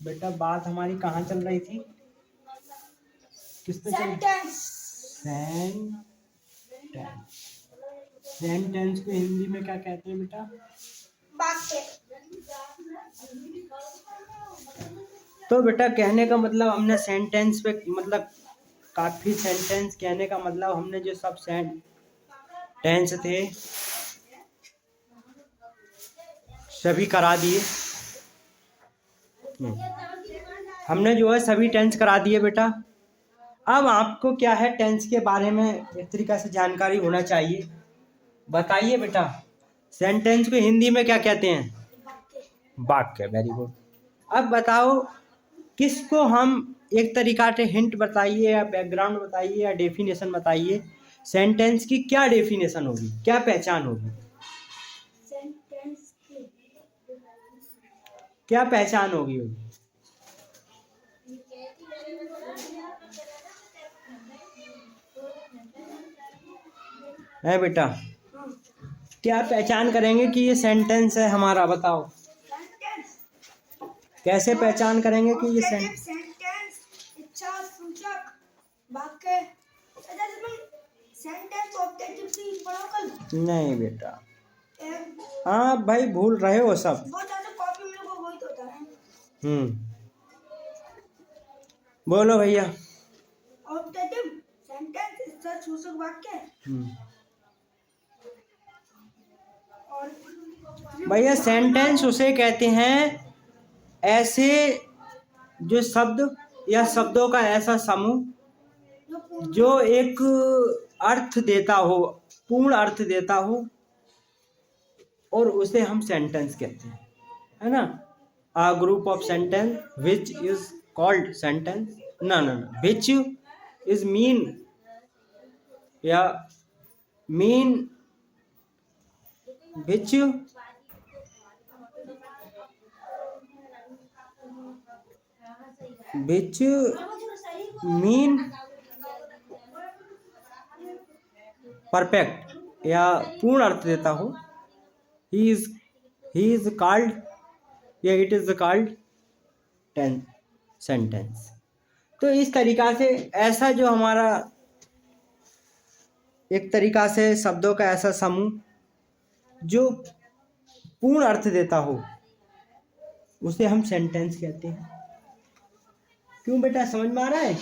बेटा बात हमारी कहाँ चल रही थी, किस पे चल? सेंटेंस को हिंदी में क्या कहते हैं बेटा? वाक्य। तो बेटा कहने का मतलब हमने सेंटेंस पे मतलब काफी सेंटेंस कहने का मतलब हमने जो सब सेंटेंस थे सभी करा दिए। हमने जो है सभी टेंस करा दिए बेटा। अब आपको क्या है टेंस के बारे में एक तरीका से जानकारी होना चाहिए। बताइए बेटा सेंटेंस को हिंदी में क्या कहते हैं? वाक्य। Very good. अब बताओ किसको हम एक तरीका से हिंट बताइए या बैकग्राउंड बताइए या डेफिनेशन बताइए, सेंटेंस की क्या डेफिनेशन होगी, क्या पहचान होगी? सेंटेंस की क्या पहचान होगी? है बेटा क्या पहचान करेंगे कि ये सेंटेंस है हमारा? बताओ कैसे पहचान करेंगे कि ये सेंटेंस इच्छा सूचक वाक्य। सेंटेंस ऑब्जेक्टिव की पढ़ो कल। नहीं बेटा हाँ भाई भूल रहे हो सब। वो ज्यादा कॉपी में लोगों वही तो होता है। बोलो भैया। ऑब्जेक्टिव सेंटेंस इच्छा सूचक वाक्य। और भैया सेंटेंस उसे कहते हैं ऐसे जो शब्द या शब्दों का ऐसा समूह जो एक अर्थ देता हो, पूर्ण अर्थ देता हो, और उसे हम सेंटेंस कहते हैं, है ना? A group of sentence which is called sentence. No, which is mean which mean perfect या पूर्ण अर्थ देता हो। he is called या it is called sentence। तो इस तरीका से ऐसा जो हमारा एक तरीका से शब्दों का ऐसा समूह जो पूर्ण अर्थ देता हो उसे हम सेंटेंस कहते हैं। क्यों बेटा समझ में आ रहा है?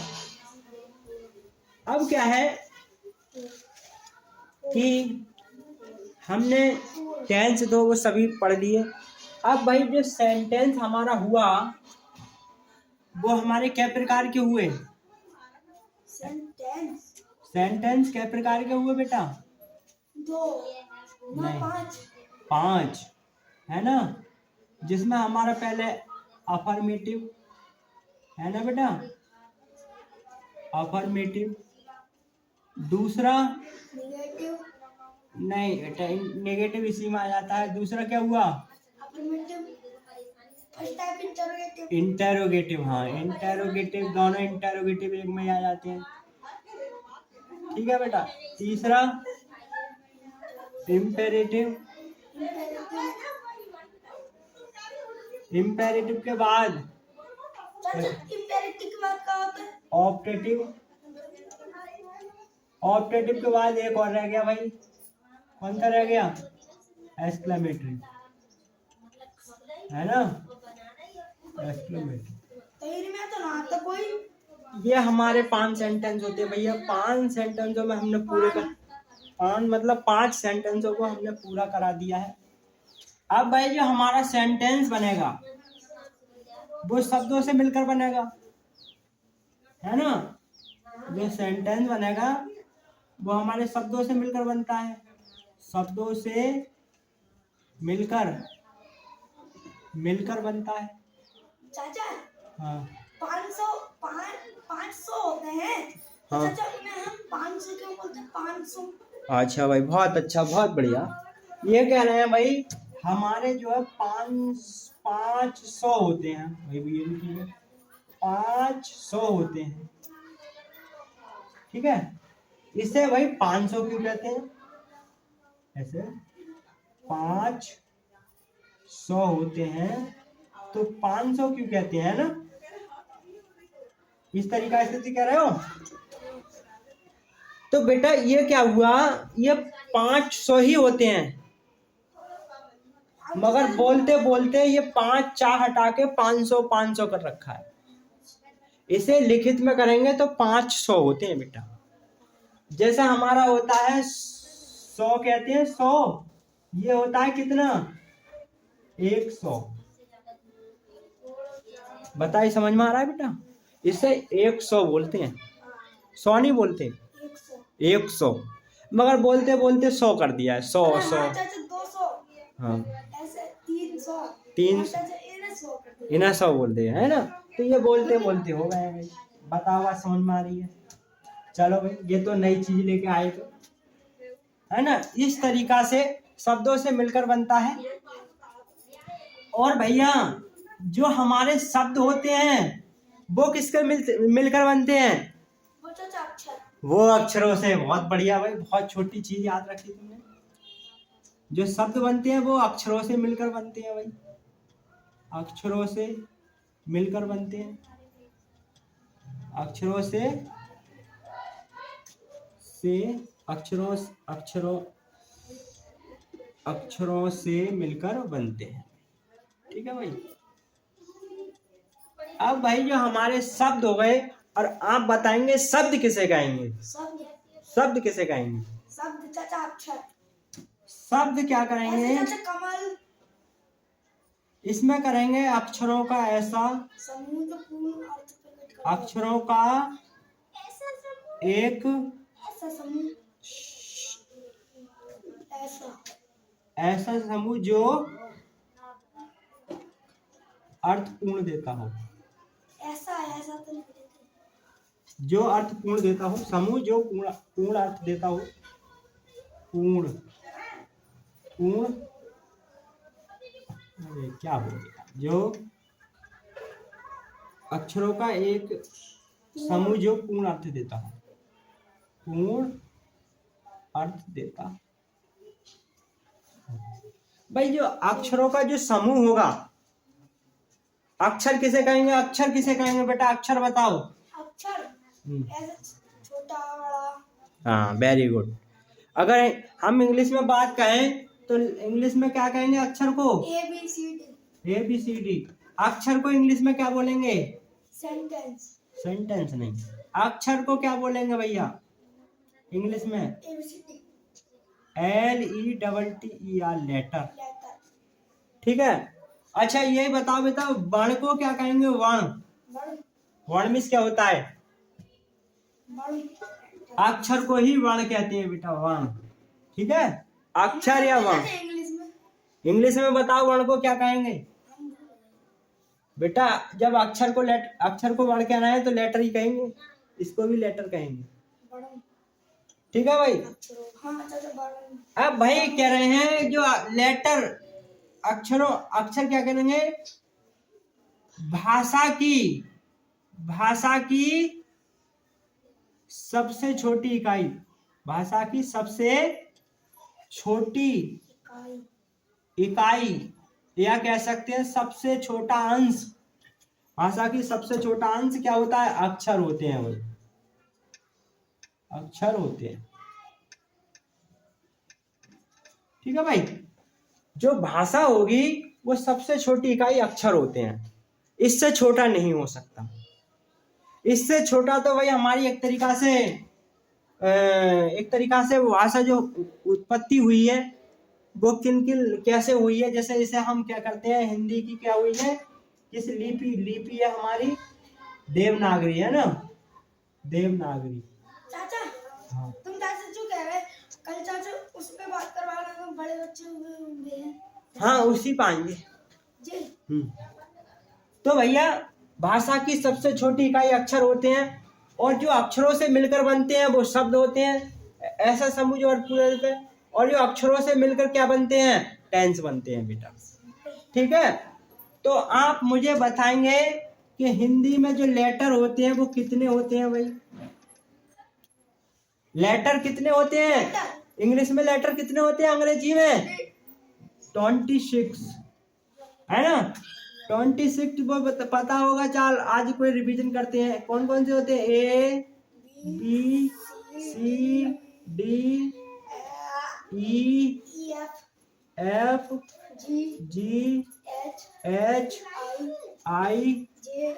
अब क्या है कि हमने टेंस तो वो सभी पढ़ लिए। अब भाई जो सेंटेंस हमारा हुआ वो हमारे क्या प्रकार के हुए? सेंटेंस क्या प्रकार के हुए बेटा? 2 नहीं 5 5 है ना, जिसमें हमारा पहले अफर्मेटिव है ना बेटा, अफर्मेटिव। दूसरा नेगेटिव नहीं बेटा नेगेटिव इसी में आ जाता है। दूसरा क्या हुआ? इंटेरोगेटिव। हाँ इंटेरोगेटिव, दोनों इंटेरोगेटिव एक में आ जाते हैं, ठीक है बेटा। तीसरा इम्पेरेटिव। इम्पेरेटिव के बाद ऑप्टेटिव। ऑप्टेटिव के बाद एक और रह गया भाई, कौन सा रह गया? एक्सक्लेमेटरी, है ना? एक्सक्लेमेटरी। ये हमारे 5 सेंटेंस होते हैं भैया। 5 सेंटेंसों में हमने पूरे का 5 सेंटेंसों को हमने पूरा करा दिया है। अब भाई जो हमारा सेंटेंस बनेगा वो शब्दों से मिलकर बनेगा, है ना? जो सेंटेंस बनेगा वो हमारे शब्दों से मिलकर बनता है, शब्दों से मिलकर बनता है। चाचा हाँ 500 होते हैं। हाँ चाचा उन्हें हम 500 क्यों बोलते हैं? 500। अच्छा भाई बहुत अच्छा, बहुत बढ़िया। ये कह रहे हैं भाई हमारे जो है 500 होते हैं भाई, ये भी ठीक है, 500 होते हैं, ठीक है। इसे भाई 500 क्यों कहते हैं? ऐसे 500 100 होते हैं तो 500 क्यों कहते हैं ना? इस तरीका से कह रहे हो। तो बेटा ये क्या हुआ, ये 500 ही होते हैं, मगर बोलते बोलते ये 5 4 हटा के 500 500 कर रखा है। इसे लिखित में करेंगे तो 500 होते हैं बेटा। जैसा हमारा होता है 100 कहते हैं 100, ये होता है कितना 100। बताइए समझ में आ रहा है बेटा? इसे 100 बोलते हैं, 100 नहीं बोलते, 100, मगर बोलते बोलते 100 कर दिया है। 100 100 200, हाँ ऐसे 300, 300 इन्हें 100 बोलते हैं, है ना? तो ये बोलते बोलते हो गए भाई। बताओ बात समझ में आ रही है? चलो भाई, ये तो नई चीज लेके आए थे, है ना? इस तरीका से शब्दों से मिलकर बनता है। और भैया जो हमारे शब्द होते हैं वो किसके मिलकर बनते हैं? वो चाचा अक्षर। वो अक्षरों से। बहुत बढ़िया भाई, बहुत छोटी चीज याद रखी तुमने। जो शब्द बनते हैं वो अक्षरों से मिलकर बनते हैं भाई, अक्षरों से मिलकर बनते हैं, अक्षरों से अक्षरों अक्षरों अक्षरों से मिलकर बनते हैं। ठीक है भाई। अब भाई जो हमारे शब्द हो गए, और आप बताएंगे शब्द किसे कहेंगे? शब्द किसे कहेंगे? शब्द चाचा अक्षर। शब्द क्या करेंगे? ऐसे चाचा कमल। इसमें करेंगे अक्षरों का ऐसा समूह जो पूर्ण अर्थ प्रकट करता है। अक्षरों का एक ऐसा समूह, ऐसा समूह जो अर्थ पूर्ण देता हो। ऐसा तो नहीं देते। जो अर्थ पूर्ण देता हो, समूह जो पूर्ण अर्थ देता हो। पूर्ण अरे क्या हो गया? जो अक्षरों का एक समूह जो पूर्ण अर्थ देता हो, पूर्ण अर्थ देता। भाई जो अक्षरों का जो समूह होगा, अक्षर किसे कहेंगे? अक्षर किसे कहेंगे बेटा? अक्षर बताओ। अक्षर ऐसे छोटा बड़ा। हाँ वेरी गुड। अगर हम इंग्लिश में बात कहें तो इंग्लिश में क्या कहेंगे अक्षर को? ABCD। अक्षर को इंग्लिश में क्या बोलेंगे? सेंटेंस नहीं, अक्षर को क्या बोलेंगे भैया इंग्लिश में? LETTER, letter. ठीक है। अच्छा यही बताओ बेटा, वर्ण को क्या कहेंगे? वर्ण मीन्स क्या होता है? अक्षर को ही वर्ण कहते हैं बेटा, वर्ण। ठीक है, अक्षर या वर्ण। इंग्लिश में बताओ वर्ण को क्या कहेंगे बेटा? जब अक्षर को वर्ण कहना है तो लेटर ही कहेंगे, इसको भी लेटर कहेंगे। ठीक है भाई। अब भाई कह रहे हैं जो लेटर अक्षर क्या कहेंगे? भाषा की सबसे छोटी इकाई, भाषा की सबसे छोटी इकाई, या कह सकते हैं सबसे छोटा अंश। भाषा की सबसे छोटा अंश क्या होता है? अक्षर होते हैं भाई, अक्षर होते हैं। ठीक है भाई। जो भाषा होगी वो सबसे छोटी इकाई अक्षर होते हैं, इससे छोटा नहीं हो सकता। इससे छोटा तो भाई हमारी एक तरीका से भाषा जो उत्पत्ति हुई है वो कैसे हुई है? जैसे हम क्या करते हैं, हिंदी की क्या हुई है? किस लिपि है हमारी? देवनागरी, है ना? देवनागरी। चाचा हाँ। तुम चाचा जो कह रहे कल चाचा उस पे बात करवा रहे हैं, बड़े बच्चे हुए हैं। हाँ उसी पाएंगे जी। तो भैया भाषा की सबसे छोटी इकाई अक्षर होते हैं, और जो अक्षरों से मिलकर बनते हैं वो शब्द होते हैं, ऐसा समूह जो अर्थ पूर्ण देते हैं। और जो अक्षरों से मिलकर क्या बनते हैं? टेंस बनते हैं बेटा। ठीक है। तो आप मुझे बताएंगे कि हिंदी में जो लेटर होते हैं वो कितने होते हैं भाई? लेटर कितने होते हैं? इंग्लिश में लेटर कितने होते हैं? अंग्रेजी में 26। है ना। 26 वो पता होगा। चल आज कोई रिवीजन करते हैं। कौन कौन से होते हैं? A B C D E F F G G H H I J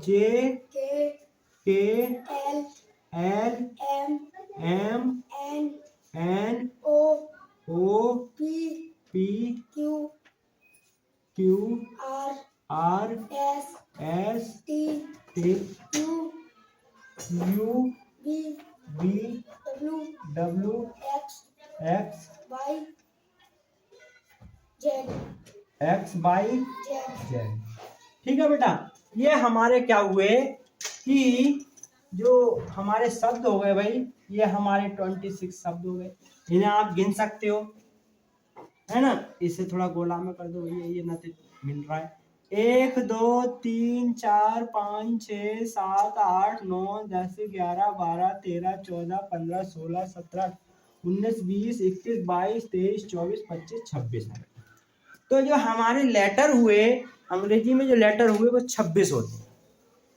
J K K L L M M N N O O P P Q Q R R S S T T U U V V W W X X Y Z X by Z. Z. ठीक है बेटा, ये हमारे क्या हुए कि जो हमारे शब्द हो गए भाई, ये हमारे 26 शब्द हो गए। इन्हें आप गिन सकते हो, है ना। इसे थोड़ा गोला में कर दो भैया, ये ना मिल रहा है। 1 2 3 4 5 6 7 8 9 10 11 12 13 14 15 16 17 19 20 21 22 23 24 25 26। तो जो हमारे लेटर हुए अंग्रेजी में, जो लेटर हुए वो 26 होते हैं,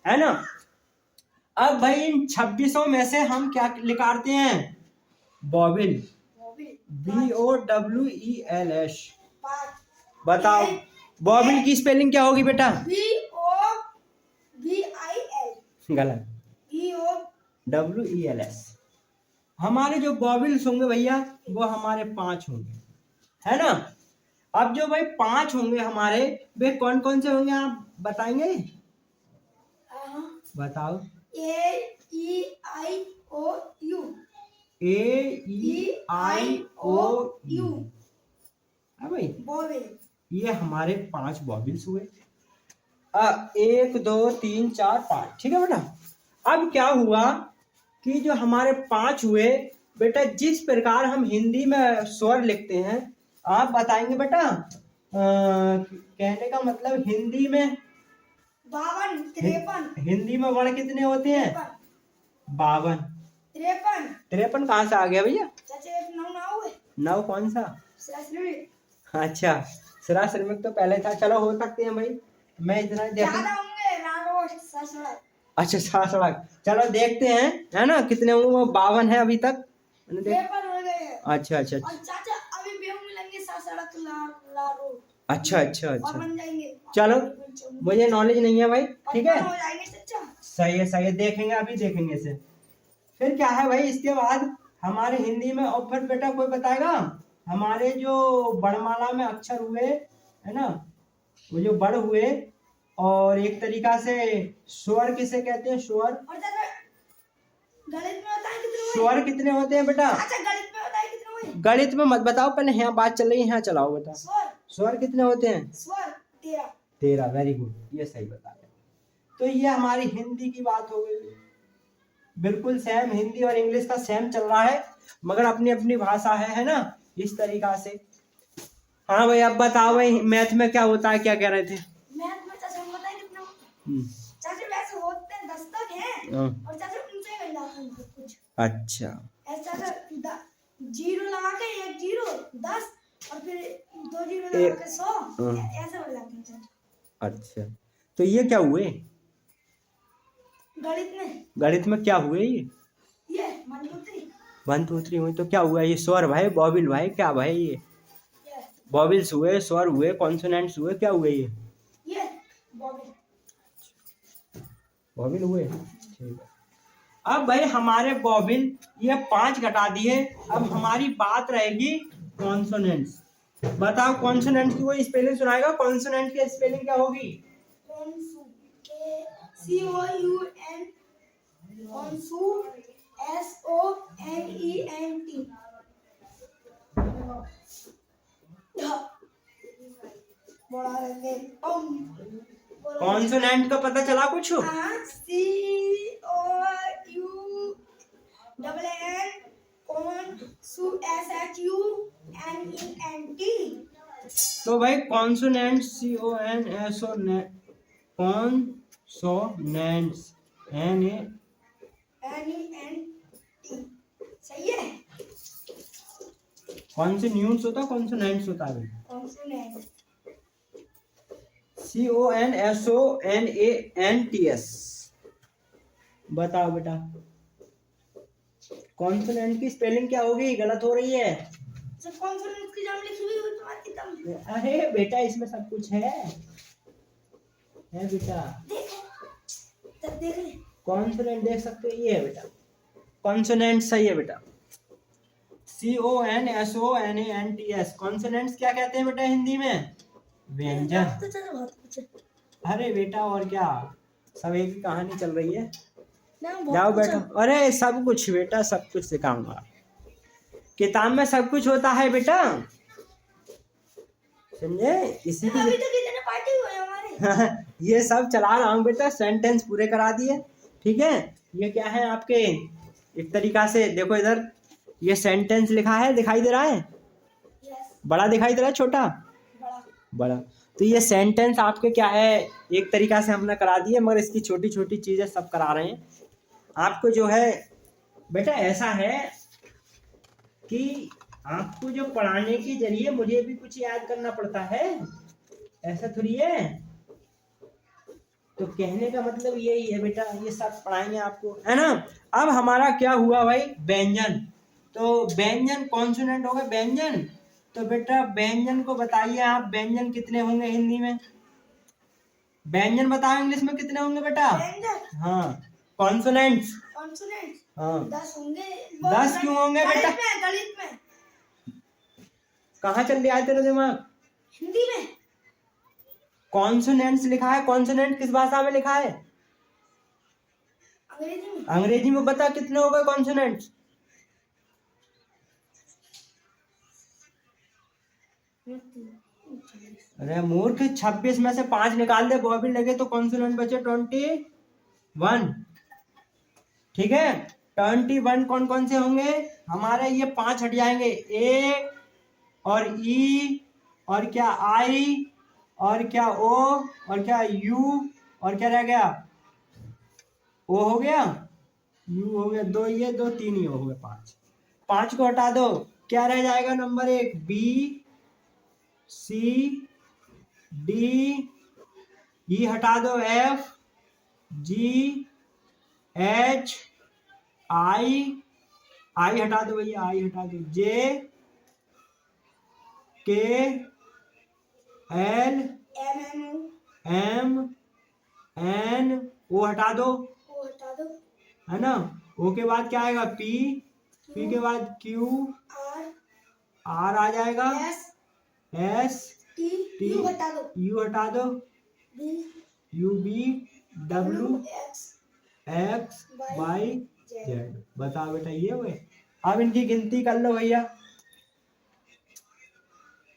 है ना। अब भाई इन 26 में से हम क्या निकालते हैं? बॉबिल। BOWELS। बताओ बॉबिल की स्पेलिंग क्या होगी बेटा? BOBIL गलत। WELS। हमारे जो बॉबिल्स होंगे भैया वो हमारे 5 होंगे, है ना। अब जो भाई 5 होंगे हमारे, वे कौन कौन से होंगे आप बताएंगे? बताओ। AEIOU AEIOU। हाँ भाई, बॉबिल। ये हमारे 5 बॉबिल्स हुए। 1 2 3 4 5। ठीक है बेटा। अब क्या हुआ कि जो हमारे 5 हुए बेटा, जिस प्रकार हम हिंदी में स्वर लिखते हैं, आप बताएंगे बेटा। कहने का मतलब हिंदी में 52 53 हिंदी में वर्ण कितने होते हैं? 52। 53 53 कहाँ से आ गया भैया? चाचा एक नौ ना हुए 9 कौन सा? ससुर अच्छा, सरा श्रमिक तो पहले था। चलो हो सकते हैं भाई, मैं इतना देख। ज्यादा होंगे रारो ससुर। अच्छा 7 चलो देखते हैं, है ना कितने होंगे। वो 52 है अभी तक। 53 हो गए हैं। अच्छा अच्छा और चाचा अभी बेहू मिलेंगे ससुर लारो। अच्छा अच्छा और अच्छा। बन जाएंगे। चलो, मुझे नॉलेज नहीं है भाई। ठीक है, हो जाएंगे चाचा। सही है, देखेंगे अभी, देखेंगे इसे। फिर क्या है भाई इसके बाद हमारे हिंदी में? और फिर बेटा कोई बताएगा हमारे जो वर्णमाला में अक्षर हुए, है ना, वो जो बड़ हुए, और एक तरीका से स्वर किसे कहते हैं? स्वर। और चाचा गणित में होता है कितने हुए? स्वर कितने होते हैं बेटा? चाचा गणित में होता है कितने हुए? गणित में मत बताओ, पहले यहाँ बात चल रही है, यहाँ चलाओ बेटा। स्वर। स्वर कितने होते हैं? स्वर 13। 13। वेरी गुड, ये सही बता रहे। तो ये हमारी हिंदी की बात हो गई। बिल्कुल सेम, हिंदी और इंग्लिश का सेम चल रहा है, मगर अपनी अपनी भाषा है ना, इस तरीका से। हाँ भाई, अब बताओ भाई मैथ में क्या होता है, क्या कह रहे थे? मैथ में चाचा होता है कितना? हम्म, चाचा वैसे होते हैं 10 तक हैं। हाँ। और चाचा उनसे ही मिल जाता है कुछ। अच्छा। ऐसा चाचा 0 लगा के 1 0 10 और फिर 2 0 ए- लगा के 100 हाँ। ऐसे बढ़ जाते हैं चाचा। अच्छा, तो ये क्या हुए? गणित में क्या हुए ये? 1 2 3 1 2 3 हुए, तो क्या हुआ? ये स्वर भाई, बॉबिल भाई, क्या भाई ये? ये बॉबिल्स हुए, स्वर हुए, कॉन्सोनेंट्स हुए, क्या हुए ये? बॉबिल। बॉबिल हुए। ठीक है। अब भाई हमारे बॉबिल ये 5 घटा दिए। अब हमारी बात रहेगी कॉन्सोनेंट्स। बताओ कॉन्सोनेंट की कोई स्पेलिंग सुनाएगा? कॉन्सोनेंट की स्पेलिंग क्या होगी? कॉन्सू के COUN कॉन्सू SONENT। बड़ा रहेंगे कॉन्सोनेंट का पता चला कुछ? CONSUNENT। तो भाई कॉन्सोनेंट्स CONSO कॉन्सोनेंट्स NA। सही है। कौन से न्यूज होता है, कौन से नाइट्स होता है? Consonant CONSONANTS। बताओ बेटा कॉन्सोनेंट की स्पेलिंग क्या होगी, गलत हो रही है। सर कॉन्सोनेंट की नाम लिखी हुई है तुम्हारी किताब में। अरे बेटा इसमें सब कुछ है बेटा। तब देख ले। कॉन्सोनेंट देख सकते हो, ये है बेटा कॉन्सोनेंट, सही है बेटा। CONSONANTS। कॉन्सोनेंट्स क्या कहते हैं बेटा हिंदी में? व्यंजन। तो चलो बहुत कुछ है। अरे बेटा और क्या, सब एक ही कहानी चल रही है। ना बहुत जाओ कुछ बेटा। है। अरे सब कुछ बेटा, सब कुछ सिखाऊंगा, किताब में सब कुछ होता है बेटा, समझे? इसी की अभी तो कितने पार्टी हुए हमारे। ये सब चला रहा हूँ बेटा, सेंटेंस पूरे करा दिए, ठीक है। ये क्या है आपके, एक तरीका से देखो इधर, ये सेंटेंस लिखा है, दिखाई दे रहा है? यस। बड़ा दिखाई दे रहा है छोटा? बड़ा। बड़ा। तो ये सेंटेंस आपके क्या है, एक तरीका से हमने करा दिए, मगर इसकी छोटी छोटी चीजें सब करा रहे हैं आपको। जो है बेटा ऐसा है कि आपको जो पढ़ाने के जरिए मुझे भी कुछ याद करना पड़ता है, ऐसा थोड़ी है। तो कहने का मतलब यही है बेटा, ये सब पढ़ाएंगे आपको, है ना। अब हमारा क्या हुआ भाई, व्यंजन। तो व्यंजन कॉन्सोनेंट हो गए व्यंजन। तो बेटा व्यंजन को बताइए आप, व्यंजन कितने होंगे हिंदी में? व्यंजन बताओ इंग्लिश में कितने होंगे बेटा? व्यंजन। हाँ कॉन्सोनेंट्स। कॉन्सोनेंट हाँ 10 होंगे। 10 क्यों होंगे बेटा? गणित में कहाँ चल रहा है तेरा दिमाग? हिंदी में कॉन्सोनेंट्स लिखा है, कॉन्सोनेंट किस भाषा में लिखा है? अंग्रेजी में। अंग्रेजी में बता कितने हो गए कॉन्सोनेंट्स? अरे मूर्ख, 26 में से 5 निकाल दे, बॉबी लगे तो कॉन्सोनेंट बचे 21, ठीक है। 21 कौन कौन से होंगे हमारे? ये 5 हट जाएंगे, ए और ई और क्या आई और क्या ओ और क्या यू और क्या रह गया? ओ हो गया, यू हो गया, 2 ये 2 3 ये हो गए 5। 5 को हटा दो, क्या रह जाएगा? नंबर 1 बी सी डी, ई हटा दो एफ जी एच आई, आई हटा दो भैया, आई हटा दो, जे के एल एम एन, ओ हटा दो, वो हटा दो। है ना। ओ के बाद क्या आएगा? पी, पी के बाद क्यू, आर आर आ जाएगा, S S T T, U हटा दो। यू हटा दो, B U B W X X Y Z. बताओ बेटा ये हुए। अब इनकी गिनती कर लो भैया,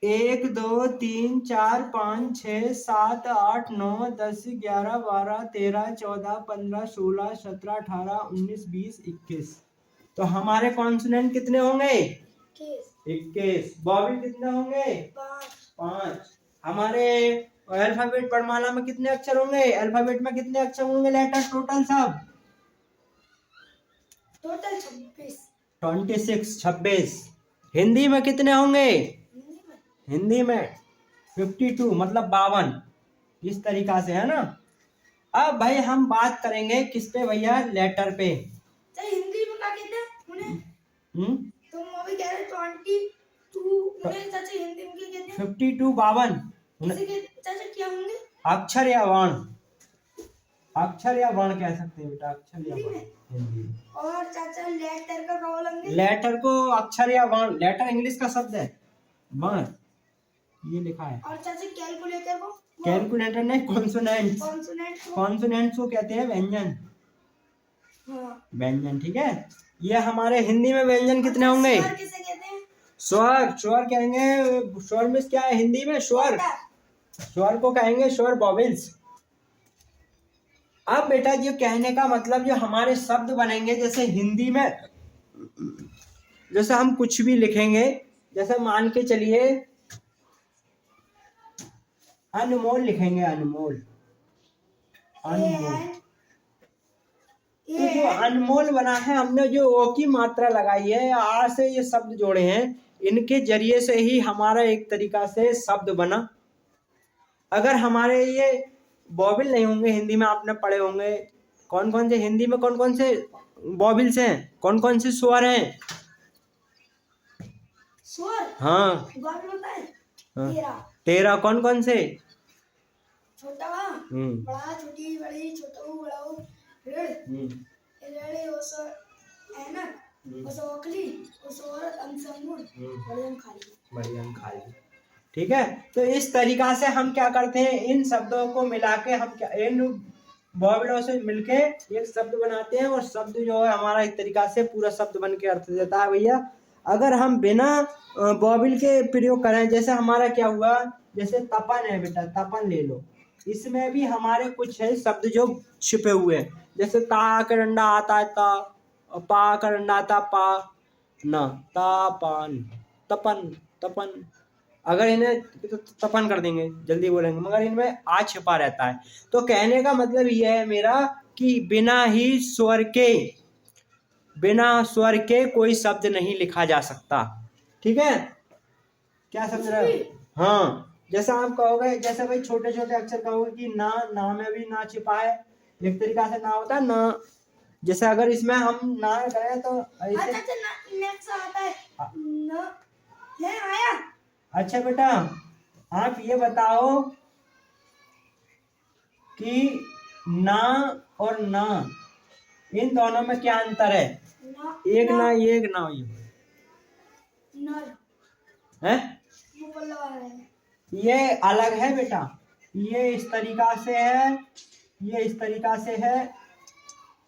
1 2 3 4 5 6 7 8 9 10 11 12 13 14 15 16 17 18 19 20 21। तो हमारे कॉन्सोनेंट कितने होंगे? 21। वॉवेल कितने होंगे? 5। हमारे अल्फाबेट वर्णमाला में कितने अक्षर होंगे? अल्फाबेट में कितने अक्षर होंगे लेटर टोटल सब? टोटल 26। 26। हिंदी में कितने होंगे? हिंदी में 52 मतलब 52। इस तरीका से, है ना। अब भाई हम बात करेंगे किस पे भैया? लेटर पे। हिंदी में क्या कहते हैं उन्हें? तुम अभी कह रहे 22 उन्हें चाचा हिंदी में क्या कहते हैं? 52 52। इसे चाचा क्या होंगे? अक्षर या वर्ण, अक्षर या वर्ण कह सकते हैं बेटा, अक्षर या वर्ण हिंदी में। और चाचा लेटर का क्या बोलेंगे? लेटर को अक्षर या वर्ण, लेटर इंग्लिश का शब्द है, वर्ण ये लिखा है। और चाचा कैलकुलेटर को? कैलकुलेटर नहीं, कॉन्सोनेंट्स। कॉन्सोनेंट्स को कहते हैं व्यंजन। हाँ। व्यंजन, ठीक है। ये हमारे हिंदी में व्यंजन कितने होंगे? स्वर किसे कहते हैं? स्वर, स्वर कहेंगे, स्वर में क्या है हिंदी में? स्वर, स्वर को कहेंगे स्वर, वॉवेल्स। अब बेटा जो कहने का मतलब, जो हमारे शब्द बनेंगे, जैसे हिंदी में जैसे हम कुछ भी लिखेंगे, जैसे मान के चलिए अनमोल लिखेंगे, अनमोल, अनमोल। तो जो अनमोल बना है, हमने जो ओ की मात्रा लगाई है, आ से ये शब्द जोड़े हैं, इनके जरिए से ही हमारा एक तरीका से शब्द बना। अगर हमारे ये बॉबिल नहीं होंगे, हिंदी में आपने पढ़े होंगे कौन कौन से, हिंदी में कौन कौन से बॉबिल्स हैं, कौन कौन से स्वर हैं? स्वर हाँ बात होता है हाँ 13। 13 कौन कौन से? छोटा बड़ा छोटी बड़ी छोटू बड़ाऊ ऋण ऋणी उस ऐनक उस ओखली उस औरत अंसंगुण बढ़िया खाली बढ़िया खाली। ठीक है, तो इस तरीका से हम क्या करते हैं, इन शब्दों को मिला के हम क्या, इन बॉबिलों से मिलके एक शब्द बनाते हैं, और शब्द जो है हमारा इस तरीका से पूरा शब्द बन के अर्थ देता है भैया। अगर हम बिना बॉबिल के प्रयोग करें, जैसे हमारा क्या हुआ, जैसे तपन है बेटा, तपन ले लो, इसमें भी हमारे कुछ है शब्द जो छिपे हुए हैं, जैसे ता का डंडा आता है ता, पा का डंडा आता पा ना, तापान, तपन तपन। अगर इन्हें तो तपन कर देंगे, जल्दी बोलेंगे, मगर इनमें आ छिपा रहता है। तो कहने का मतलब यह है मेरा कि बिना स्वर के कोई शब्द नहीं लिखा जा सकता। ठीक है, क्या समझ रहे हो? हाँ, जैसा आप कहोगे, जैसे भाई छोटे छोटे अक्षर कहोगे कि ना में भी ना छिपा है, एक तरीका से ना होता है ना, जैसे अगर इसमें हम ना करें तो ऐसे। नेक्स्ट आता है न है आया। अच्छा बेटा, आप ये बताओ कि ना और ना, इन दोनों में क्या अंतर है? एक ना ये, एक ना ये है, ये अलग है बेटा, ये इस तरीका से है, ये इस तरीका से है,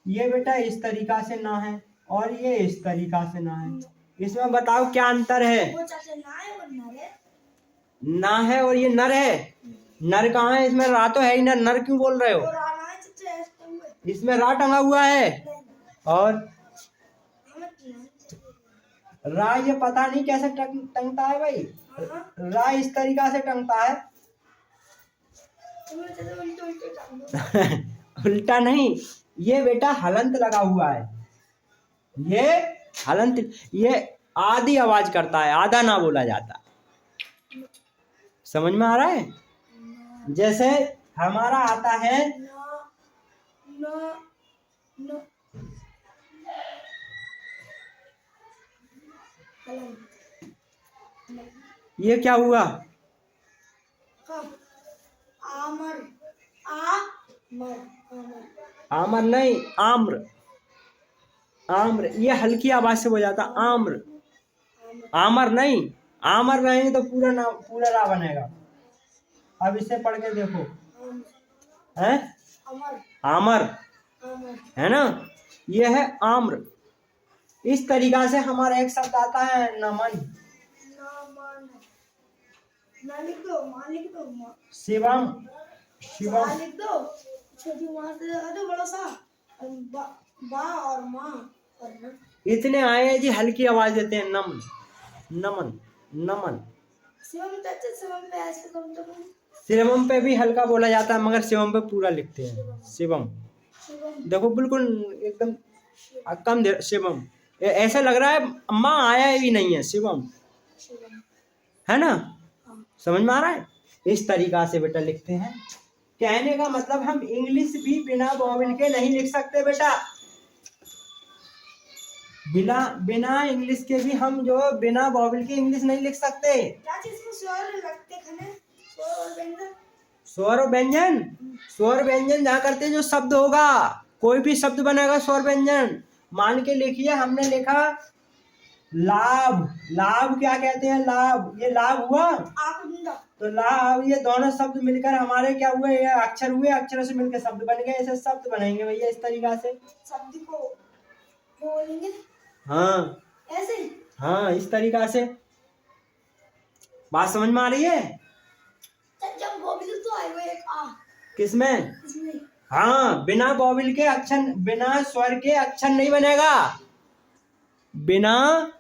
ये बेटा इस तरीका से ना है, और ये इस तरीका से ना है। इसमें बताओ क्या अंतर है? ना है और ये नर है। नर कहाँ है? इसमें रा तो है ही ना, नर क्यों बोल रहे हो? इसमें रा टंगा हुआ है, और रा ये पता नहीं कैसे टंगता है भाई, रा इस तरीका से टंगता है। उल्टा नहीं, ये बेटा हलंत लगा हुआ है, ये हलंत, ये आधी आवाज करता है, आधा ना बोला जाता। समझ में आ रहा है? जैसे हमारा आता है ये क्या हुआ? आमर आमर नहीं, आम्र, आम्र, ये हल्की आवाज से हो जाता आम्र, आमर नहीं, आमर नहीं तो पूरा रा बनेगा। अब इसे पढ़ के देखो, है आमर, है ना, ये है आम्र। इस तरीका से हमारा एक शब्द आता है नमन, शिवम, शिवम लिख दो, छोटी माँ से अरे बड़ा सा बा और माँ और न। इतने आए हैं जी, हल्की आवाज देते हैं, नमन, नमन, नमन। शिवम पे भी हल्का बोला जाता है, मगर शिवम पे पूरा लिखते हैं, शिवम। देखो बिल्कुल एकदम कम शिवम, ऐसा लग रहा है माँ आया ही नहीं है, शिवम, है ना? समझ में आ रहा है? इस तरीका से बेटा लिखते हैं। कहने का मतलब हम इंग्लिश भी बिना बॉबिल के नहीं लिख सकते बेटा, बिना इंग्लिश के भी हम जो बिना बॉबिल के इंग्लिश नहीं लिख सकते। स्वर और व्यंजन, स्वर व्यंजन जहाँ करते जो शब्द होगा, कोई भी शब्द बनेगा स्वर व्यंजन। मान के लिखिए, हमने लिखा लाभ, लाभ क्या कहते हैं? लाभ, ये लाभ हुआ, तो लाभ, ये दोनों शब्द मिलकर हमारे क्या हुए? ये अक्षर हुए, अक्षरों से मिलकर शब्द बन गए, ऐसे शब्द बनेंगे भैया इस तरीका से। शब्द को बोलेंगे, हाँ ऐसे, हाँ इस तरीका से। बात समझ में आ रही है? जब बॉबिल तो आए हुए एक आ, किसमें? हाँ, बिना बॉबिल के अक्षर, बिना स्वर के अक्षर नहीं बनेगा, बिना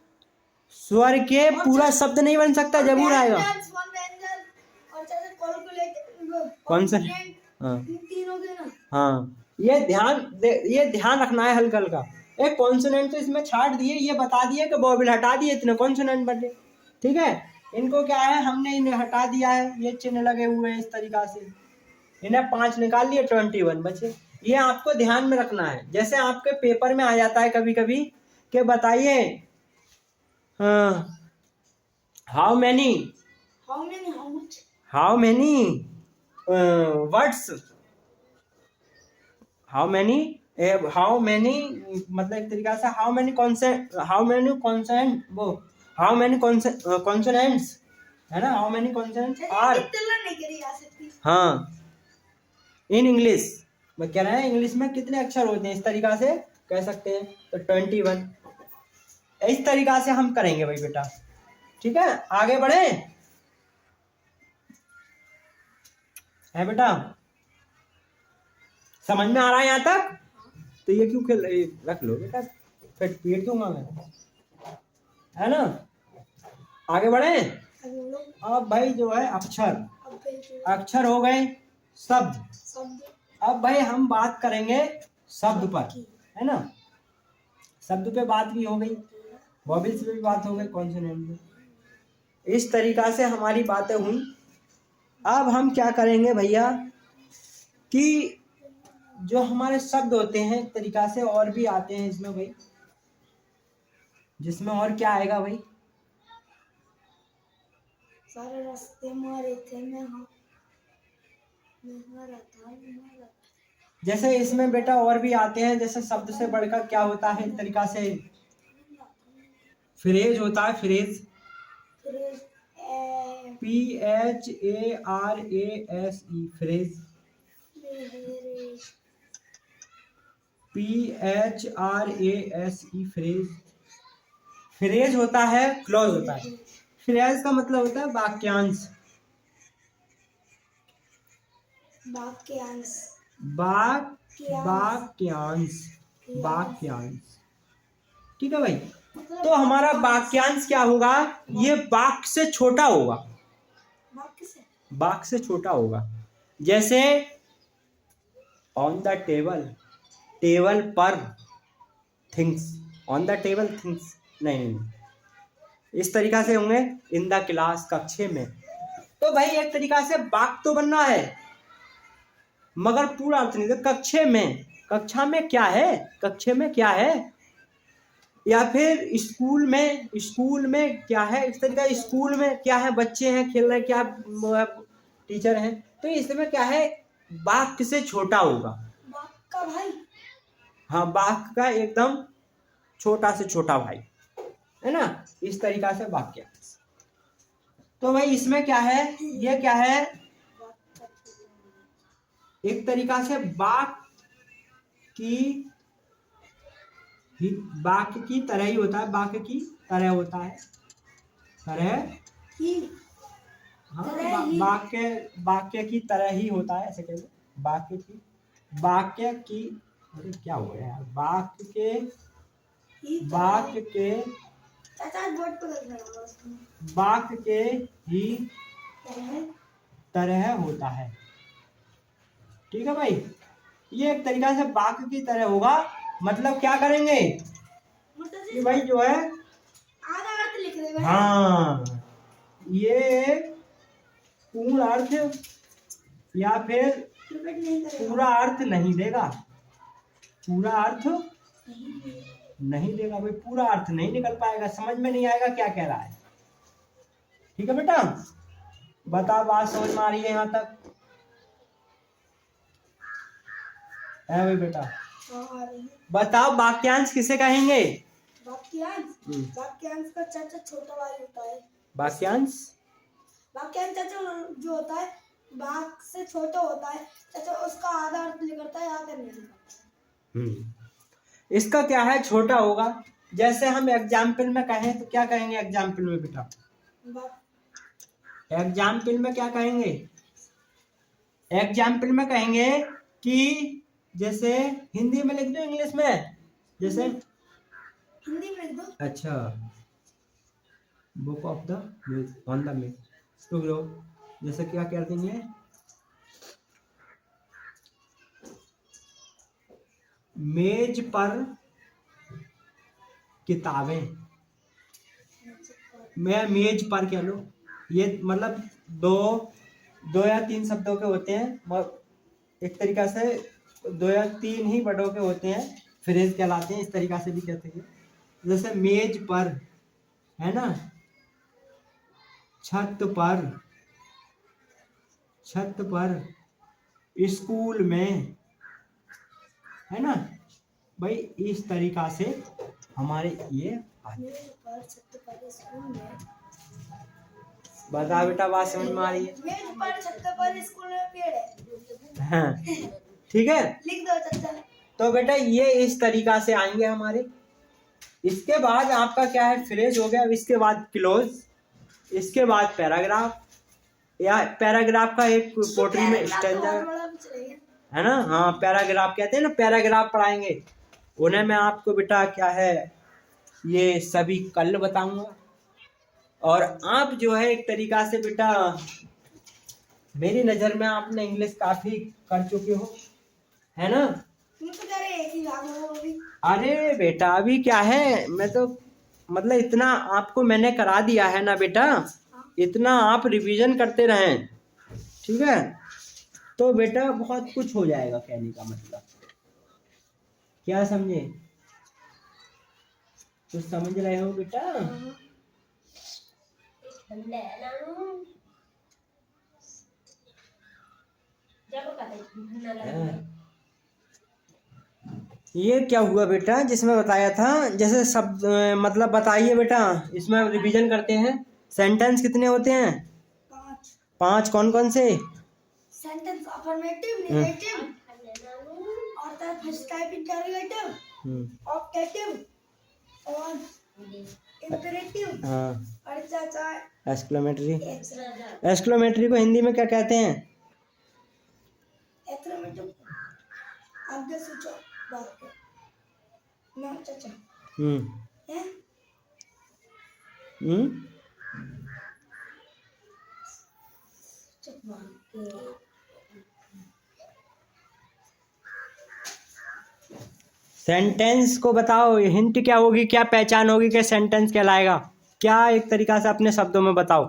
स्वर के पूरा शब्द नहीं बन सकता, जरूर आएगा। कौन सा? हाँ हाँ, ये ध्यान रखना है हल्का हल्का। एक कॉन्सोनेंट तो इसमें छाट दिए, ये बता दिए कि बॉबिल हटा दिए, इतने कॉन्सोनेंट बने। ठीक है, इनको क्या है, हमने इन्हें हटा दिया है, ये चिन्ह लगे हुए हैं इस तरीका से, इन्हें 5 निकाल लिए, 21 बचे। ये आपको ध्यान में रखना है। जैसे आपके पेपर में आ जाता है कभी कभी कि बताइए how many words, how many मतलब एक तरीका से हाउ मैनी कॉन्सोनेंट्स है ना, हाउ मैनी कॉन्सोनेंट्स आर, हाँ इन इंग्लिश मैं कह रहा है, इंग्लिश में कितने अक्षर होते हैं, इस तरीका से कह सकते हैं। तो 21 इस तरीका से हम करेंगे भाई बेटा। ठीक है, आगे बढ़े है बेटा, समझ में आ रहा है यहाँ तक? तो ये क्यों खेल रख लो बेटा, फिर पीट दूंगा मैं, है ना। आगे बढ़े। अब भाई जो है अक्षर, अक्षर हो गए शब्द। अब भाई हम बात करेंगे शब्द पर, है ना। शब्द पे बात भी हो गई, वॉवेल्स पे भी बात हो गई, कॉन्सोनेंट पे। इस तरीका से हमारी बातें हुई। अब हम क्या करेंगे भैया कि जो हमारे शब्द होते हैं एक तरीका से और भी आते हैं इसमें भाई, जिसमें और क्या आएगा भाई, सारे रास्ते मारे थे मैं जैसे इसमें बेटा और भी आते हैं। जैसे शब्द से बढ़कर क्या होता है एक तरीका से, फ्रेज होता है, phrase, PHARASE, phrase, PHRASE, phrase. Phrase होता है, क्लॉज होता है। फ्रेज का मतलब होता है वाक्यांश, वाक्यांश। ठीक है भाई। तो हमारा वाक्यांश क्या होगा, ये वाक्य से छोटा होगा, वाक्य से छोटा होगा। जैसे ऑन द टेबल, टेबल पर, things, on the table things, नहीं, इस तरीका से होंगे। इन द क्लास, कक्षे में। तो भाई एक तरीका से वाक्य तो बनना है मगर पूरा अर्थ नहीं। तो कक्षे में, कक्षा में क्या है, कक्षे में क्या है, या फिर स्कूल में, स्कूल में क्या है, इस तरीका, स्कूल में क्या है, बच्चे हैं खेल रहे हैं, क्या टीचर हैं। तो इसमें क्या है, वाक्य से छोटा होगा, का भाई, हाँ वाक्य का एकदम छोटा से छोटा भाई, है ना। इस तरीका से वाक्य। तो भाई इसमें क्या है, ये क्या है, एक तरीका से वाक्य की तरह ही होता है, वाक्य की तरह होता है, तरह ही, हाँ वाक्य की तरह ही होता है, ऐसे कहते, वाक्य की अरे क्या हो गया यार, वाक्य के ही तरह होता है। ठीक है भाई, ये एक तरीका से वाक्य की तरह होगा। मतलब क्या करेंगे कि भाई जो है आधा अर्थ लिख देगा, हाँ ये पूर्ण अर्थ या फिर पूरा अर्थ नहीं देगा, पूरा अर्थ नहीं देगा भाई, पूरा अर्थ नहीं निकल पाएगा, समझ में नहीं आएगा क्या कह रहा है। ठीक है बेटा, बताओ बात समझ में आ रही है यहाँ तक, है भाई बेटा? बताओ वाक्यांश किसे कहेंगे? वाक्यांश का चाचा छोटा भाई होता है। वाक्यांश चाचा जो होता है वाक्य से छोटा होता है चाचा, उसका आधा अर्थ निकलता है, आधा नहीं निकलता है। इसका क्या है, छोटा होगा। जैसे हम एग्जाम्पल में कहें तो क्या कहेंगे एग्जाम्पल में बेटा, एग्जाम्पल में क्या कहेंगे, एग्जाम्पल में कहेंगे कि जैसे हिंदी में लिख दो, इंग्लिश में, जैसे हिंदी में लिख दो। अच्छा, book of the on the मेज, तो जैसे क्या कह देंगे, मेज पर किताबें, मैं मेज पर कह लो, ये मतलब दो दो या तीन शब्दों के होते हैं, एक तरीका से दो या तीन ही वर्डों के होते हैं, फ्रेज कहलाते हैं, इस तरीका से भी कहते हैं। जैसे मेज पर, है ना, छत पर, छत पर, स्कूल में, है ना भाई, इस तरीका से हमारे ये मेज पर, छत पर, स्कूल में। बता बेटा, बात समझ में आ रही है? मेज पर, छत पर, स्कूल में पेड़ है। हाँ ठीक है। लिख दो चाचा। तो बेटा ये इस तरीका से आएंगे हमारे। इसके बाद आपका क्या है, फ्रेज हो गया। इसके बाद क्लोज, इसके बाद पैराग्राफ, या पैराग्राफ का एक पोट्री में स्टैंजा, है ना, हाँ पैराग्राफ कहते हैं ना, पैराग्राफ पढ़ाएंगे उन्हें मैं आपको बेटा क्या है ये सभी कल बताऊंगा। और आप जो है एक तरीका से बेटा, मेरी नज़र में आपने इंग्लिश काफ़ी कर चुके हो, है ना। अरे बेटा अभी क्या है, मैं तो मतलब इतना आपको मैंने करा दिया है ना बेटा, इतना आप रिवीजन करते रहें, ठीक है, तो बेटा बहुत कुछ हो जाएगा। कहने का मतलब क्या समझे, कुछ समझ रहे हो बेटा? ये क्या हुआ बेटा जिसमें बताया था, जैसे शब्द मतलब बताइए बेटा, इसमें रिवीजन करते हैं। सेंटेंस कितने होते हैं? 5 कौन कौन से? सेंटेंस अफर्मेटिव, नेगेटिव, और फर्स्ट टाइप इंटरोगेटिव, ऑब्जेक्टिव और इंपेरेटिव, हाँ, और चाचा एक्सक्लेमेटरी। एक्सक्लेमेटरी को हिंदी में क्या कहते हैं? एक्सक्लेमेटिव आगे सोचो बात के ना चाचा। हैं चुप के सेंटेंस को बताओ, हिंट क्या होगी, क्या पहचान होगी कि सेंटेंस कहलाएगा? क्या एक तरीका से अपने शब्दों में बताओ।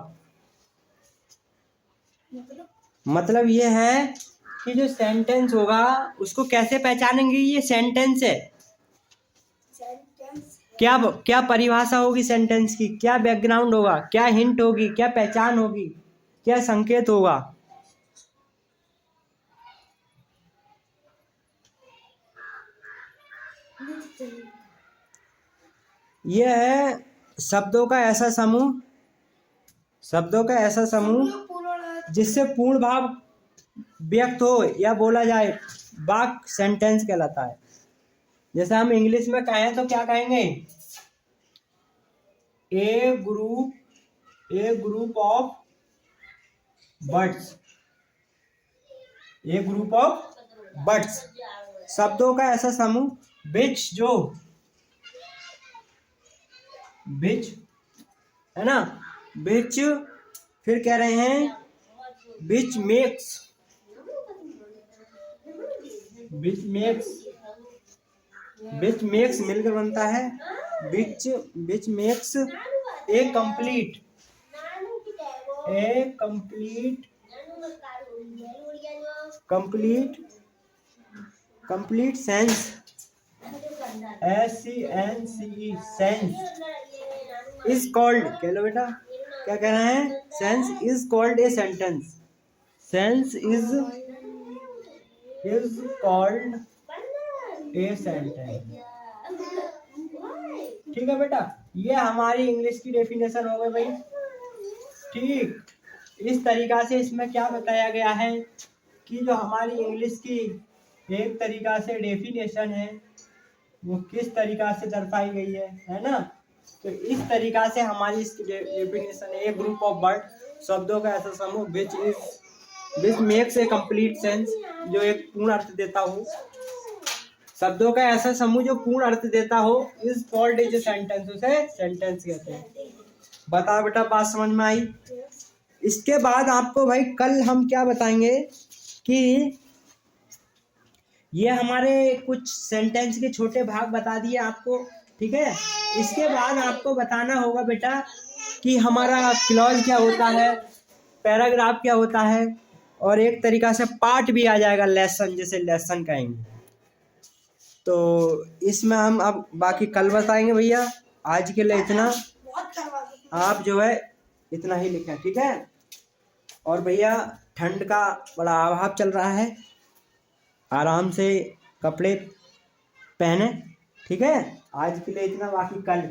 मतलब ये है कि जो सेंटेंस होगा उसको कैसे पहचानेंगे, ये सेंटेंस है। क्या क्या परिभाषा होगी सेंटेंस की, क्या बैकग्राउंड होगा, क्या हिंट होगी, क्या पहचान होगी, क्या संकेत होगा? यह है शब्दों का ऐसा समूह, शब्दों का ऐसा समूह जिससे पूर्ण भाव व्यक्त हो या बोला जाए, वाक्य सेंटेंस कहलाता है। जैसे हम इंग्लिश में कहें तो क्या कहेंगे? A group of birds, a group of birds, शब्दों का ऐसा समूह बिच, है ना, बिच, फिर कह रहे हैं बिच मेक्स मिलकर बनता है which makes a complete sense, SENCE, sense is called, कह लो बेटा, क्या कह रहे हैं? Sense is called a sentence, sense is called a sentence. ठीक है बेटा, ये हमारी इंग्लिश की डेफिनेशन हो गई भाई। ठीक, इस तरीका से इसमें क्या बताया गया है कि जो हमारी इंग्लिश की एक तरीका से डेफिनेशन है वो किस तरीका से दर्शाई गई है ना। तो इस तरीका से हमारी इसकी डेफिनेशन है, ए ग्रुप ऑफ वर्ड, शब्दों का ऐसा समूह which makes a complete sense, जो एक पूर्ण अर्थ देता हो, शब्दों का ऐसा समूह जो पूर्ण अर्थ देता हो, is called as a sentence, उसे सेंटेंस कहते हैं। बताओ बेटा, बात समझ में आई? इसके बाद आपको भाई कल हम क्या बताएंगे कि ये हमारे कुछ सेंटेंस के छोटे भाग बता दिए आपको, ठीक है। इसके बाद आपको बताना होगा बेटा कि हमारा क्लॉज क्या होता है, पैराग्राफ क्या होता है, और एक तरीका से पार्ट भी आ जाएगा, लेसन, जैसे लेसन कहेंगे। तो इसमें हम अब बाकी कल बताएंगे भैया। आज के लिए इतना, बहुत करवा दो। आप जो है इतना ही लिखें, ठीक है। और भैया ठंड का बड़ा अभाव चल रहा है, आराम से कपड़े पहने, ठीक है। आज के लिए इतना, बाकी कल।